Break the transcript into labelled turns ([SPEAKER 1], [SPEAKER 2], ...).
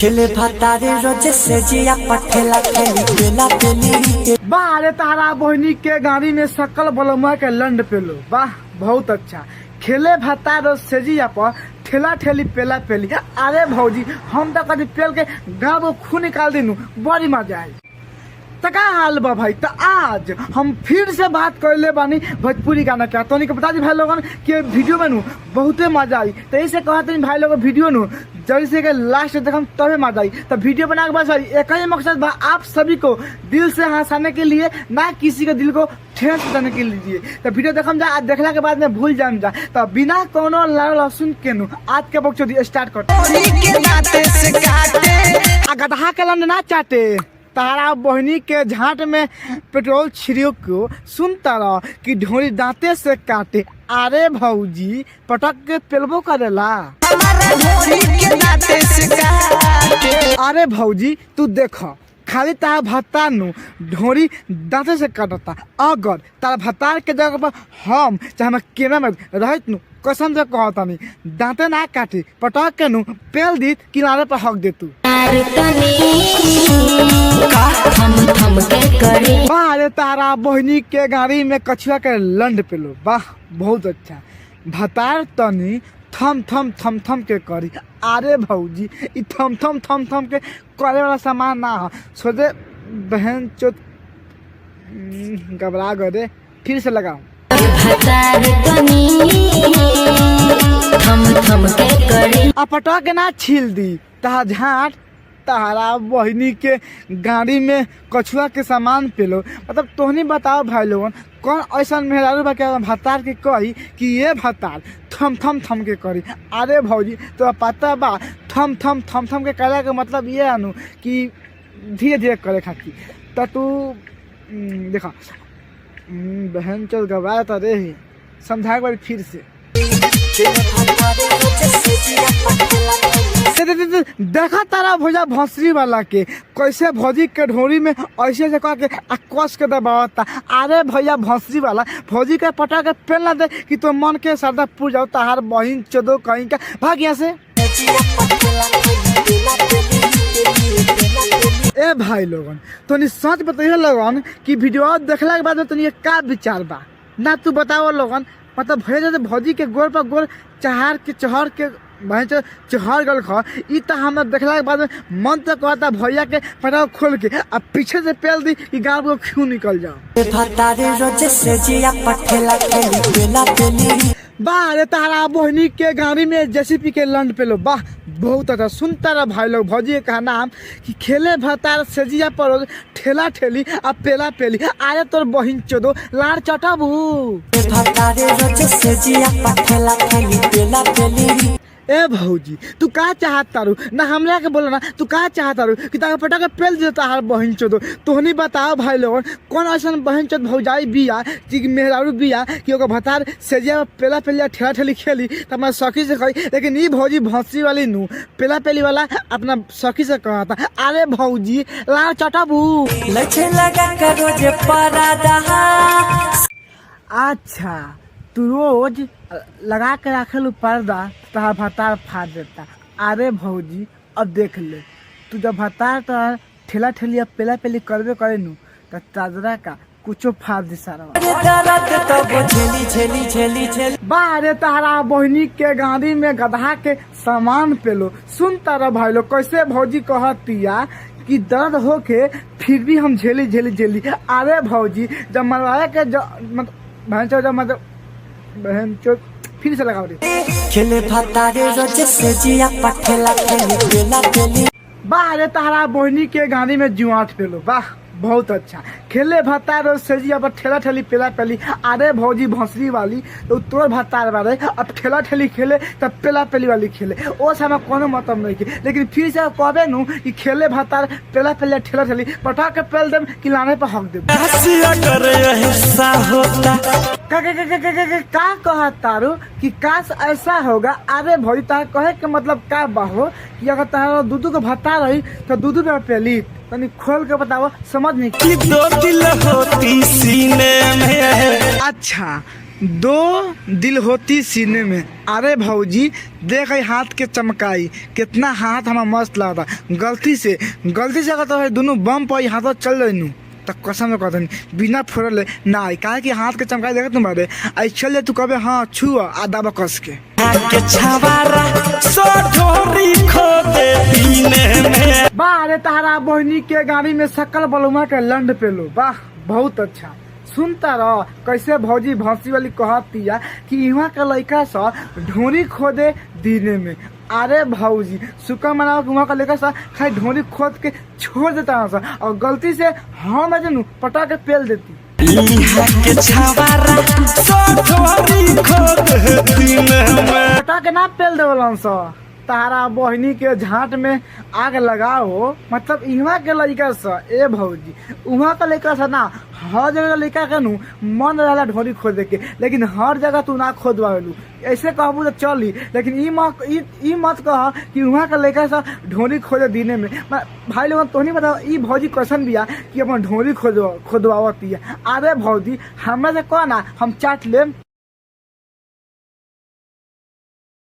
[SPEAKER 1] खेले भतारे रोजे से जिया पठेला खेली पेला पेली
[SPEAKER 2] बाहरे तारा बहनी के गाड़ी में सकल बलमुआ के लंड पेलो। वाह बहुत अच्छा। खेले भतारो से जिया पर ठेला ठेली पेला पेली। अरे भौजी हम तो कभी पेल के गाँव खून निकाल दिनू, बड़ी मजा आई। तका हाल बा भाई। तो आज हम फिर से बात कर ले बानी भोजपुरी गाना क्या तो नहीं बता दी भाई लोगन कि वीडियो में नू बहुते मजा आई। तो ऐसे कहते भाई लोग वीडियो नू जल्दी से के लास्ट देखम तबे मजा आई। तो वीडियो बना के बस एक ही मकसद बा, आप सभी को दिल से हंसाने के लिए, ना किसी के दिल को ठेस देने के लिए। तो वीडियो देखम जा, आज देखला के बाद में भूल जाम जा। तो बिना कोनो लहसुन के नू आज के बकचोदी स्टार्ट करते। गदहा के लंड ना चाटे तारा बहनी के झाट में पेट्रोल छिड़ियो को सुनता रह कि ढोरी दांते से काटे। अरे भौजी पटक के पेलबो करेला। अरे भौजी तू देख खाली तारा भत्तार नु ढोरी दांते से काटता। अगर तारा भत्तार के जगह पर हम चाहे केना में रहत नु कसम से कहता नहीं दांते ना काटी पटक के नु पेल दी किनारे पर हक दे तू। बाहरे तारा बहनी के गाड़ी में कछुआ के लंड पेलो। वाह बहुत अच्छा। भतार तनी थम थम थम थम के करी। अरे भौजी इ थम थम थम थम के करे वाला सामान ना हो। सोचे बहन चो घबरा गए। फिर से लगाओ। पटा के ना छील दी तहा झाट तारा बहनी के गाड़ी में कछुआ के सामान पेलो। मतलब तोहनी बताओ भाई लोगन कौन ऐसा मेहरारू बा के भतार के कही कि ये भतार थम थम थम के करी। अरे भौजी तो पता बा थम थम थम थम के करे के मतलब ये आनू कि धीरे धीरे करे खातिर। तो तू देखा बहन चल गवा तो रे समझा एक बार फिर से। देखा तारा भोजा भौसरी वाला के कैसे भौजी के ढोरी में ऐसे से कह के कस के दबावता। अरे भैया भौसरी वाला भौजी के पटा के पेल ना दे कि तो मन के श्रद्धा पूर जाओ। ताहार बहिन चोदो कहीं का भाग यहाँ से। ए भाई लोगन तो सच बताइए लोगन कि वीडियो देखला के बाद में तो का विचार बा ना तू बताओ लोगन। मतलब भैया भौजी के गोर पर गोर चढ़ के चढ़ गल ख इ त हमरा देखला के बाद में मन तो कहता भैया के पटाव खोल के अब पीछे से पेल दी कि गाँव को क्यों निकल जाओ। बाहरे तारा बहनी के गाड़ी में जेसीपी के लंड पेलो। वाह बहुत अच्छा। सुनता रहा भाई लोग भौजी का नाम कि खेले भतार सेजिया पर ठेला ठेली अब पेला पेली। अरे तोर बहिन चोदो लाड़ चटाबू। ए भौजी तू का चाहता रू ना हमरा के बोला ना तू का चाहता रू कि ताके पटा के पेल देता हर बहन चोदो। तोहनी बताओ भाई लोगन कौन ऐसा बहन चोद भौजाई बिया कि मेहरारू बिया कि ओकर भतार सेजिया पेला पेलिया ठेला ठेली खेली त मैं सखी से कही। लेकिन ई भौजी भौसरी वाली नू पेला पेली वाला अपना सखी से कहता। अरे भौजी लाड़ चटाबू। अच्छा तू रोज लगा के रखेलू पर्दा तहार भतार फाड़ देता। अरे भौजी अब देख ले तू जब भतार तो ठेला ठेलिया पेला पेली करबे करे नू तो चादरा का कुछो फाड़ दी सारा। बाहरे तारा बहनी के गाड़ी में गधा के सामान पेलो। सुन तारा भाई लोग कैसे भौजी कहतिया कि दर्द होके फिर भी हम झेली। अरे भौजी जब मरवाए के मतलब बहन चो फिर से लगाओ रे।
[SPEAKER 1] खेले भतारे रोजे से जिया पठेला खेली पेला पेली।
[SPEAKER 2] बाहरे तारा बहनी के गाड़ी में जुआट पेलो। वाह बहुत अच्छा। खेले भतार सेजिया पर ठेला ठेली पेला पेली। अरे भौजी भौसरी वाली तो तोर भतार वाले अब ठेला ठेली खेले तब पेला पेली वाली खेले। ओ समय कोनो मतलब नहीं की। लेकिन फिर से कहबे नू कि खेले भतार पेला पेलिया ठेला ठेली पटा के पेल देम कि लाने पर हक देम। का कहता रू कि काश ऐसा होगा। अरे भौजी तार कहे के मतलब का बाहो कि अगर तारा दूधू को भत्ता रही तो दूधू पे पेली तनी खोल के बताओ समझ नहीं कि दो दिल होती सीने में। अच्छा दो दिल होती सीने में। अरे भौजी देख ई हाथ के चमकाई, कितना हाथ हमारा मस्त लगता। गलती से अगर तो दोनों बम पर हाथ चल रही तो कसम कहते बिना फोड़ले ना आई, काहे कि हाथ के चमकाई देखे तुम्हारे आई चल जाए तू कबे हाँ छू आ दाबा कस के वाह अरे तारा बहनी के गाड़ी में सकल बलुमा के लंड पेलो, वाह बहुत अच्छा। सुनता रह कैसे भौजी भौसी वाली कहतिया कि यहाँ के लड़का सा ढोरी खोदे दीने में। अरे भौजी सुका मनाओ कि वहाँ का लड़का सा खाली ढोरी खोद के छोड़ देता सा और गलती से हम जनू पटा के पेल देती। पटा के ना पेल देवलन सा। तारा बहनी के झाट में आग लगाओ मतलब इहाँ के लड़का सा ए भौजी उहाँ का लड़का सा ना हर जगह लड़का के नू मन रहा ढोरी खोदे के, लेकिन हर जगह तू ना खोदवालू। ऐसे कहबू तो चली, लेकिन ई मत कह कि वहाँ का लड़का सा ढोरी खोदे दीने में। भाई लोग तो नहीं बताओ ई भौजी कैसन बिया कि अपन ढोरी खोदवावती है। अरे भौजी हमरा से कह ना हम चाट लेम।